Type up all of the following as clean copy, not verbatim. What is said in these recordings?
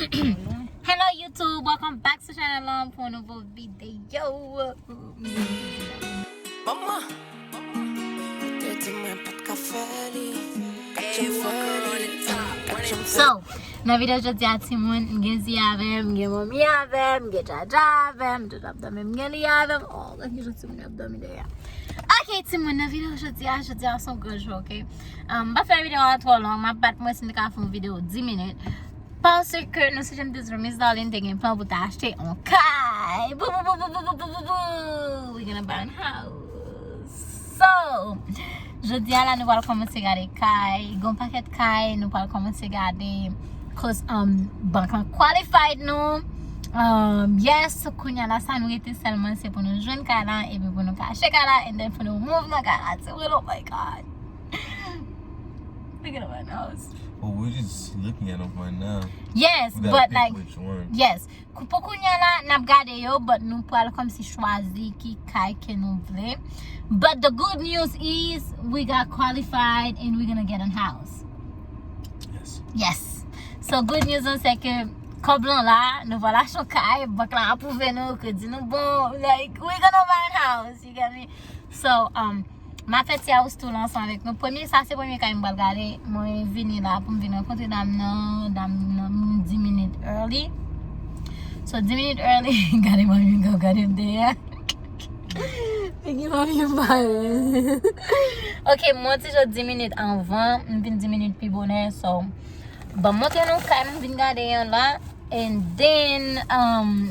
Hello YouTube, welcome back to channel for un nouveau video. Mama, te dis-moi pas de café, So, na video jodi a Timon, mgen zi avem, mgen mami avem, mgen jaja avem, jaja abdome mgen li avem. Oh, lak yon Timon abdome de ya. Ok Timon, na video jodi a son gojou, ok? Ba fè video a tro long, ma bat mwen sin de ka fon video 10 minutes. Parce que nous sommes des remises dans l'une des plans pour t'acheter un caille. Boo, boo, boo, boo, boo, boo, boo, boo. We're gonna buy a house. So, je dis à la nous allons commencer à regarder caille. Gon paquet de caille, nous allons commencer à regarder. Cause banque qualified nous. Yes, kounya la ça nous était seulement c'est pour nous joindre caille là et puis pour nous cacher caille là and then for nous move dans caille là. So, oh my God. We're gonna buy a house. Oh, we're just looking at them right now. Yes, We gotta but pick like, which one. yes. Pour kounya la nap gade yo, but nou pral comme si choisi ki kay ke nou vle. But the good news is we got qualified and we're gonna get a house. Yes. Yes. So good news on c'est que koblan la, nou va la chon kay, bak la approuve nou, ke di nou bon, like, we're gonna buy a house, you get me? So, ma fè ti house tout l'ensemble avec nous. Premier, ça c'est premier quand m'bal gade, moi vini là pour m'venir rencontrer dame nan 10 minutes early. So 10 minutes early, gade moi yon go gade there. Figi moi yon baye. Ok, moi ti jo 10 minutes avant, m'vin 10 minutes pi bonne, so bon monte nou kay m'vin gade yon là and then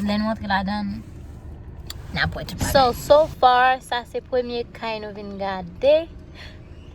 len montre la dan. So far, ça c'est premier kay nou vin gade.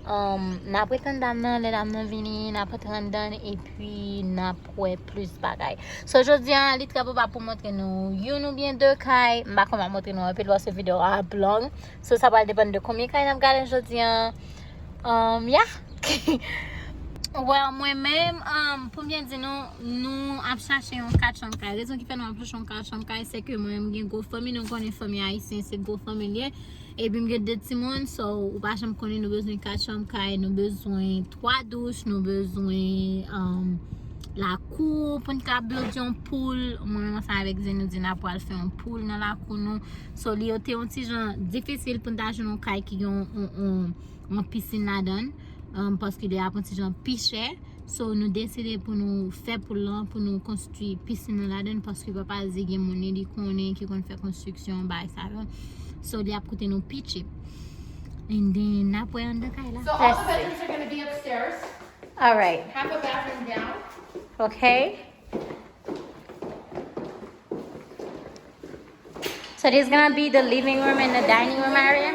Na preten dam nan, le dam nan vini, na preten dan, et puis na pwe plus bagay. So jodi an, li trapo pa pou montre nou yon ou bien deux kay. Mba kon va montre nou, epi lwa se video a long. So sa va depen de combien kay nan gade jodi an. Yeah. Well, moi-même, pour bien dire nous avons cherché un 4 chambres. La raison qui fait nous avons cherché un 4 chambres, c'est que moi-même, j'ai une grosse famille, nous connaissons une famille haïtienne, c'est une grosse famille. Et puis, j'ai deux petits monde, so, ou pas, je connais, nous avons besoin de 4 chambres, nous avons besoin de 3 douches, nous avons besoin la cour pour nous build un pool. Moi, ça avec Zeno, nous avons pour faire un pool dans la cour. So, il y a un petit genre difficile pour nous acheter un caille qui a une piscine là-dedans. Parce qu'il y a un petit genre piché. So nous décidons pour nous faire pour nous construire piscine là-dedans parce que papa zigé monnaie qui connaît qui faire construction bah ça. So il a coûté nous pitcher. And then après on the là. So all the bedrooms are going to be upstairs. All right. Half a bathroom down. Okay. So this is gonna be the living room and the dining room area.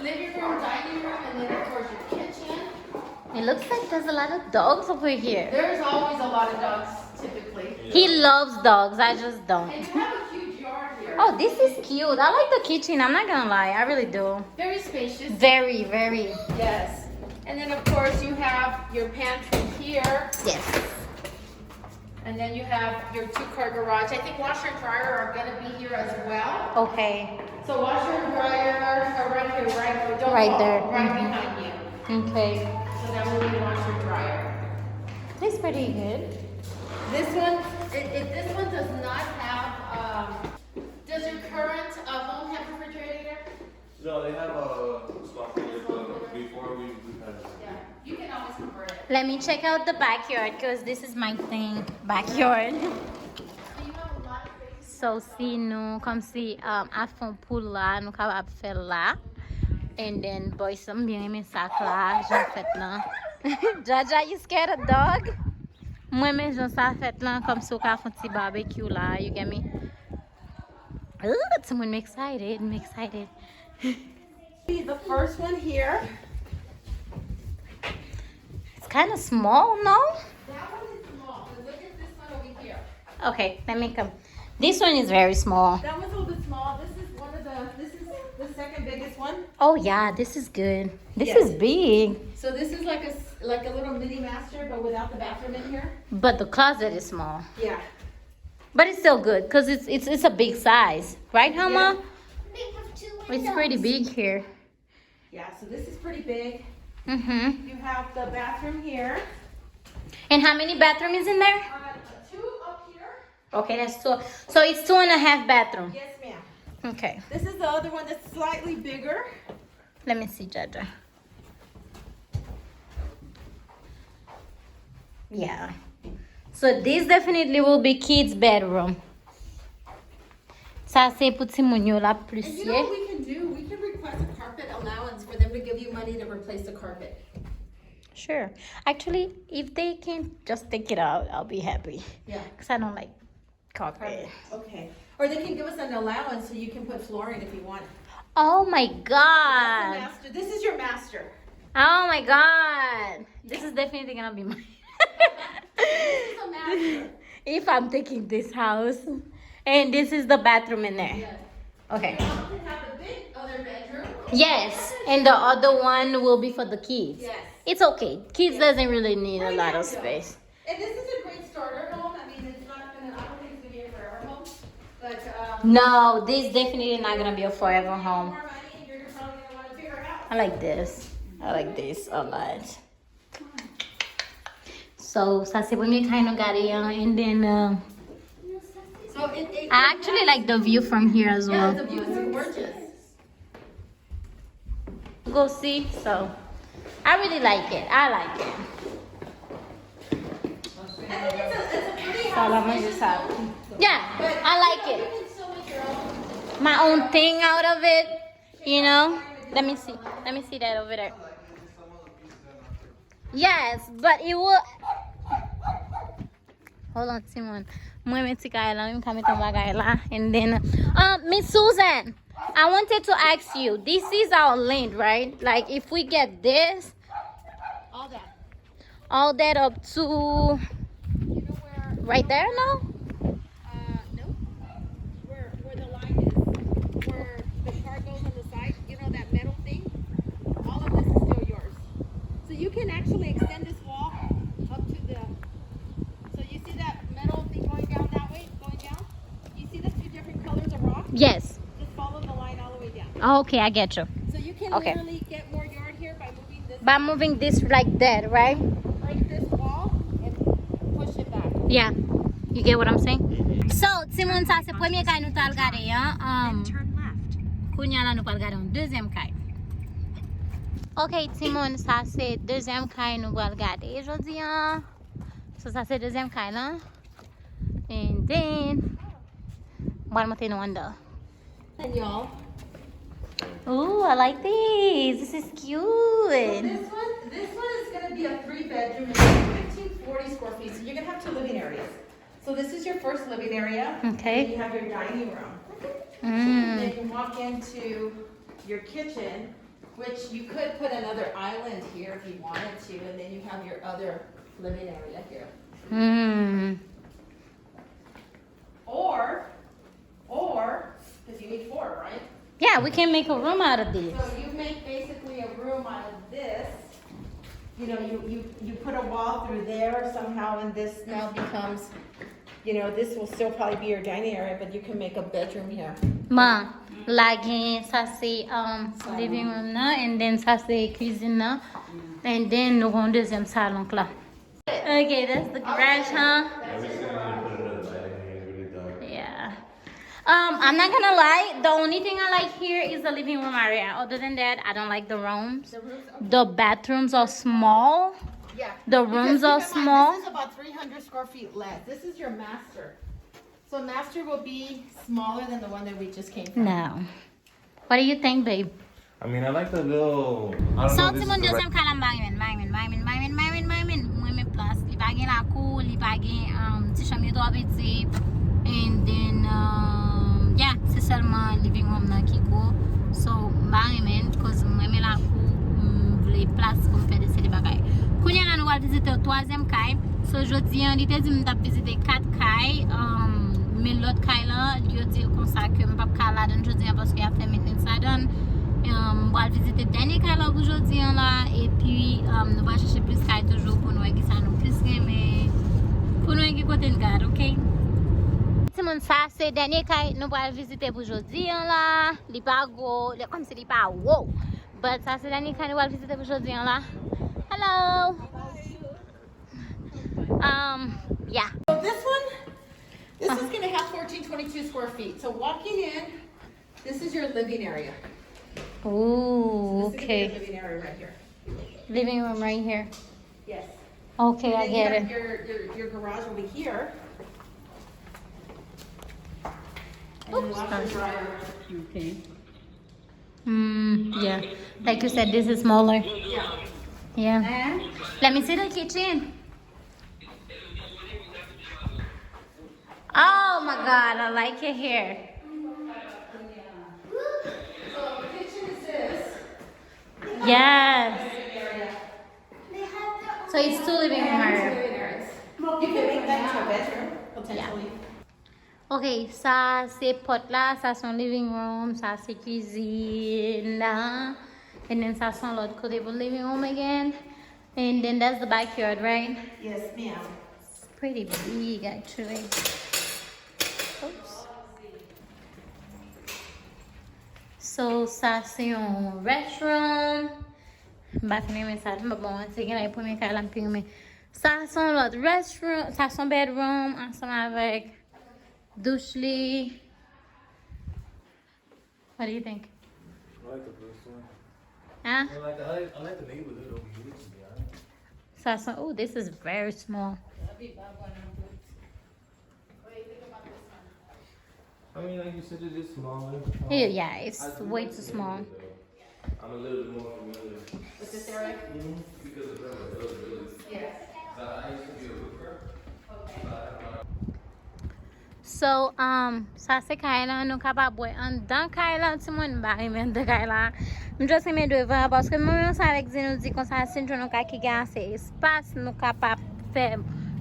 Living room, dining room, and then of course your kitchen. It looks like there's a lot of dogs over here. There's always a lot of dogs, typically. He loves dogs. I just don't. And you have a huge yard here. Oh, this is cute. I like the kitchen. I'm not gonna lie. I really do. Very spacious. Very, very. Yes. And then of course you have your pantry here. Yes. And then you have your 2-car garage. I think washer and dryer are going to be here as well. Okay. So washer and dryer are right here, right? Don't Right fall, there. right Mhm. behind you. Okay. So that will be the washer and dryer. It's pretty good. This one, this one does not have. Does your current home have a refrigerator? No, they have a spot here, but before we had it. Yeah, you can always convert it. Let me check out the backyard because this is my thing. Backyard. So you have a lot of space. So si nous comme si à fond pour là, nous capable faire là. And then boy, some bien aimé ça là, j'ai fait là. Jaja, you scared of dog? Moi mais j'en ça fait là comme si on a fait un petit barbecue là, you get me? Oh, someone me excited, me excited. The first one here. It's kind of small, no? That one is small, but look at this one over here. Okay, let me come. This one is very small. That one's a little bit small. This is the second biggest one. Oh yeah, this is good. This Yes. is big. So this is like a little mini master, but without the bathroom in here. But the closet is small. Yeah. But it's still good because it's a big size. Right, Hama? It's pretty big here. Yeah, so this is pretty big. Mm-hmm. You have the bathroom here. And how many bathrooms is in there? 2 up here. Okay, that's two. So it's 2.5 bathroom. Yes, ma'am. Okay. This is the other one that's slightly bigger. Let me see, Jaja. Yeah. So this definitely will be kids' bedroom. Ça c'est pour petit moun yo la plus. And you know what we can do? We can request a carpet allowance for them to give you money to replace the carpet. Sure. Actually, if they can just take it out, I'll be happy. Yeah. Cause I don't like carpet. Okay. Or they can give us an allowance so you can put flooring if you want. Oh my That's the god. master. This is your master. Oh my god. This is definitely gonna be mine. This is a master. If I'm taking this house. And this is the bathroom in there. Yes. Okay. You also can have a big other bedroom. Yes. And the other one will be for the kids. Yes. It's okay. Kids doesn't really need a lot of space. And this is a great starter home. I mean, it's not gonna, I don't think it's gonna be a forever home. But, No, this definitely not gonna be a forever home. more money and you're probably gonna want a bigger house. I like this. I like this a lot. So, ça c'est premier kind of gari, and then So it I actually like the view from here as yeah, well. the view is gorgeous. Go see. So, I really like it. I like it. I think it's a pretty So, I'm house. gonna just have. Yeah, I like You it. can still make your own. My own thing out of it, you know. Let me see. Let me see that over there. Yes, but it will. Hold on, Simon. And then, Miss Susan, I wanted to ask you. This is our land, right? Like, if we get this, all that up to You know where? right there, no? No. Where the line is, where the car goes on the side, you know that metal thing? All of this is still yours. So you can actually extend this wall up to the, so you see that metal thing going down that way, going down? You see the two different colors of rock? Yes. Just follow the line all the way down. Okay, I get you. So you can Okay. literally get more yard here by moving this, By moving this like that, right? break this wall and push it back. Yeah. You get what I'm saying? So, Simon, ça c'est premier kay nou tal gade, hein? Kounya la nou pal gade un deuxième kay. Ok, Simon, ça c'est deuxième kay nou pal gade jodi, hein? So, ça c'est deuxième kay là. And then, one more thing under. And y'all. Ooh, I like this. This is So cute. this one is going to be a 3-bedroom. It's 1540 square feet. So you're going to have 2 living areas. So this is your first living area. Okay. And you have your dining room. Mm. Then you walk into your kitchen, which you could put another island here if you wanted to, and then you have your other living area here. Mm. Or, because you need 4, right? Yeah, we can make a room out of this. So you make basically a room out of this. You know, you put a wall through there somehow, and this now becomes, you know, this will still probably be your dining area, but you can make a bedroom here. Ma, lagi ça c'est living room là, and then ça c'est cuisine là, and then nous avons deuxième salon là. Okay, that's the garage, huh? Yeah. I'm not gonna lie, the only thing I like here is the living room area. Other than that, I don't like the rooms. The bathrooms are small. Yeah. The rooms are Because keep in mind, small. This is about 300 square feet less. This is your master. So master will be smaller than the one that we just came from. No. What do you think, babe? I mean, I like the little. I don't So, know. This Simon is the deuxième kalam bangmen. Mwen place li pa gen la kou, li pa gen ti chambre to apeti, and then yeah, c'est seulement living room nan ki go. So, bangmen, cause mwen la kou, vle place pou mwen fè de se li bagay. Kounya la nou wal vizite o 3e kay. So, jodi an, li te di mwen tap vizite 4 kay. Men lot kay la, li yo di kon sa ke mwen pap ka la dan jodi an paske ya fè maintenance sa dan. Wal vizite denye kay la jodi an la, et puis nou va chercher plus kay toujou pou nou e ki sa nou plus reme, pou nou e ki kote n gade, ok? Simon, sa se denye kay nou wal vizite pou jodi an la, li pa go, kom se li pa wow, but sa se denye kay nou wal vizite pou jodi an la. Hello! Yeah. So this This is gonna have 1422 square feet. So walking in, this is your living area. Ooh, This is gonna be okay. your living area right here. Living room right here. Yes. Okay, I And get then it. you have your garage will be here. And Oops, then washer dryer. Okay. Yeah. Like you said, this is smaller. Yeah. Yeah. Let me see the kitchen. Oh my God, I like it here. So the kitchen is this. Yes. Area. So it's two living room area. Living areas. You can make that into a bedroom, potentially. Ok, ça c'est porte là, ça son living room, ça c'est cuisine là. And then ça son l'autre côté pour living room again. And then that's the backyard, right? Yes, ma'am. It's pretty big actually. Oops. So ça c'est un restroom. Bah finir ça, mais bon, c'est qu'il y a les premiers cas là mais ça son l'autre restroom, ça son bedroom ensemble avec douche lit. What do you think? I like the first one. Huh? I like the neighborhood over here, to be honest. So, oh, this is very small. I mean, like you said, it is smaller. Yeah, it's I do way like too the small. neighborhood, though. I'm a little bit more familiar. With this area? Because of really. Yes. I used to be a roofer. So, ça c'est Kayla, nous capable boire en dans Kayla, tout le monde va même de Kayla. Je juste me devant parce que moi ça avec nous dit qu'on ça c'est nous qui gagne assez espace, nous capable faire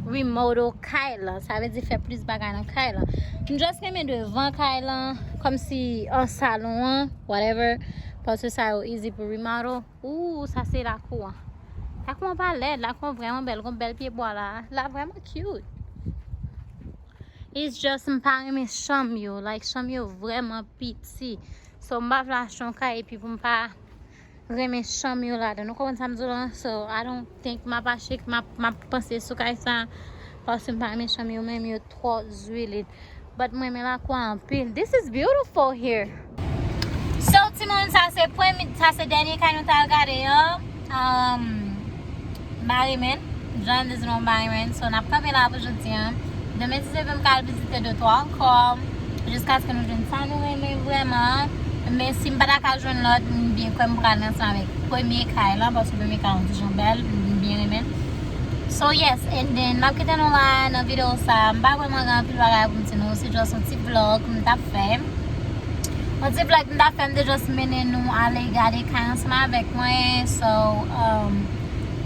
remote Kayla, ça veut dire faire plus bagages dans Kayla. Je juste me devant Kayla comme si un salon, whatever, parce que ça est easy pour remodel. Ouh, ça c'est la cour. La cour pas laide, la cour vraiment belle, comme belle pied bois là, là vraiment cute. It's just m'pa mes chambre yo, like chambre yo vraiment petit. So m'pa vla chonka et puis m'pa reme chambre yo là. Donc comment ça me dit so I don't think m'a pas chic m'a penser sur ça parce que m'pa mes chambre yo même yo trop huilé. But moi mais là quoi en pile. This is beautiful here. So Timon ça c'est dernier quand nous t'a regardé yo. Marimen, Jean des non Marimen. So n'a pas là aujourd'hui. Demain, si je veux me visiter de toi encore, jusqu'à ce que nous jeunes ça nous aimons vraiment. Mais si je ne peux pas joindre l'autre, bien comme je prends ensemble avec premier cas là, parce que le premier cas est toujours belle, bien aimé. So yes, and then, je vais nous là dans la vidéo ça, je ne vais pas vraiment grand plus bagage pour nous, c'est juste un petit vlog que je fait. Un petit vlog que je fait, de juste mener nous à aller regarder cas ensemble avec moi. So,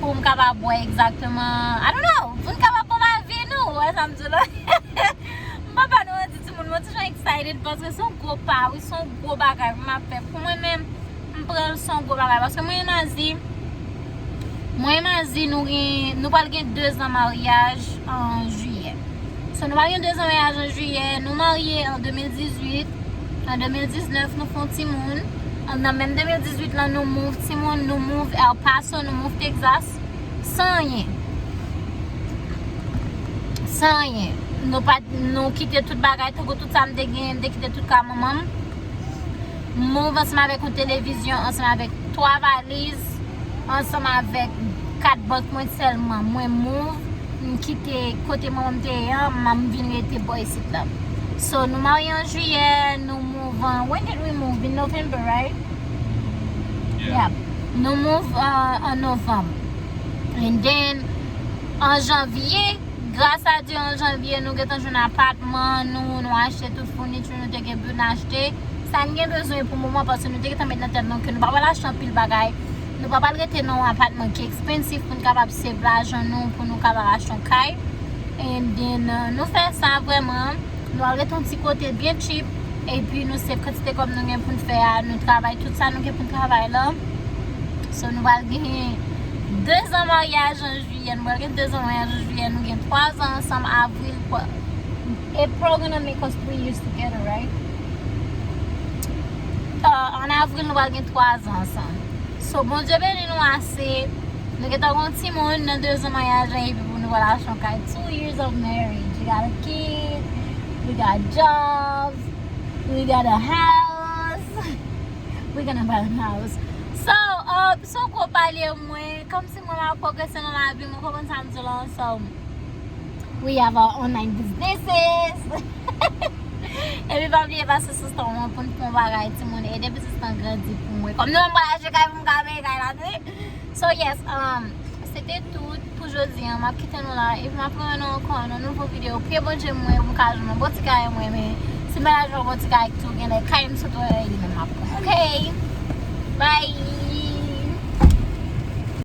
pour me capable voir exactement, I don't know, pour me capable voir ma vie nous, ouais, ça me dit là. Papa nous dit tout le monde, je suis excited parce que son gros pas, oui, son gros bagage m'a fait. Pour moi-même, je prends son gros bagage parce que moi m'a dit nous pas gagner 2 ans mariage en juillet. So nous pas gagner 2 ans mariage en juillet, nous mariés en 2018, en 2019 nous font petit monde. En même 2018 là nous move Timon, nous move El Paso, nous move Texas sans rien. Sans rien. Nous quitter toute bagaille, tout ça me dégaine, quitter toute ka maman. Move ensemble avec une télévision, ensemble avec 3 valises, ensemble avec 4 bottes moi seulement. Moi move, quitter côté maman maman vient était boy ici là. So nous marions en juillet, nous move when did we move? In November, right? Yeah. Nous move en novembre. And then en janvier, grâce à Dieu en janvier, nous avons un appartement, nous acheté toute fourniture, nous avons besoin d'acheter. Ça n'a pas besoin pour le moment parce que nous avons mis dans tête que nous ne pouvons pas acheter un pile bagaille. Nous ne pouvons pas arrêter dans un appartement qui est expensive pour nous capable save l'argent pour nous capable acheter un caille. And then nous faisons ça vraiment. Nous arrêtons un petit côté bien cheap et puis nous savons quantité comme nous avons pour faire, nous travaillons tout ça, nous avons pour travailler là. So nous allons gagner 2 ans mariage en juillet, nous allons gagner 2 ans mariage en juillet, nous gagnons 3 ans ensemble en avril. April gonna make us 3 years together, right? En avril nous allons gagner 3 ans ensemble. So bon Dieu béni nous assez, nous avons un petit monde dans 2 ans mariage et puis pour nous voilà acheter 2 years of marriage, you got a kid. got jobs, we got a house. We're gonna buy a house. So ko pale mwen, comme si mwen la progresse dans la vie, mwen commence à me dire là, so we have our online businesses. Et puis pas oublier parce que c'est ça on pour nous bagay ti moun aider parce que c'est grandi pour moi. Comme nous voyage kay pour me là. So yes, c'était tout pour aujourd'hui. M'a quitté nous là et m'a prendre encore une nouvelle vidéo. Puis bon Dieu moi pour ka joindre bon petit kay moi mais si ménage bon petit kay tout gagne kay sur toi il m'a. OK. Bye.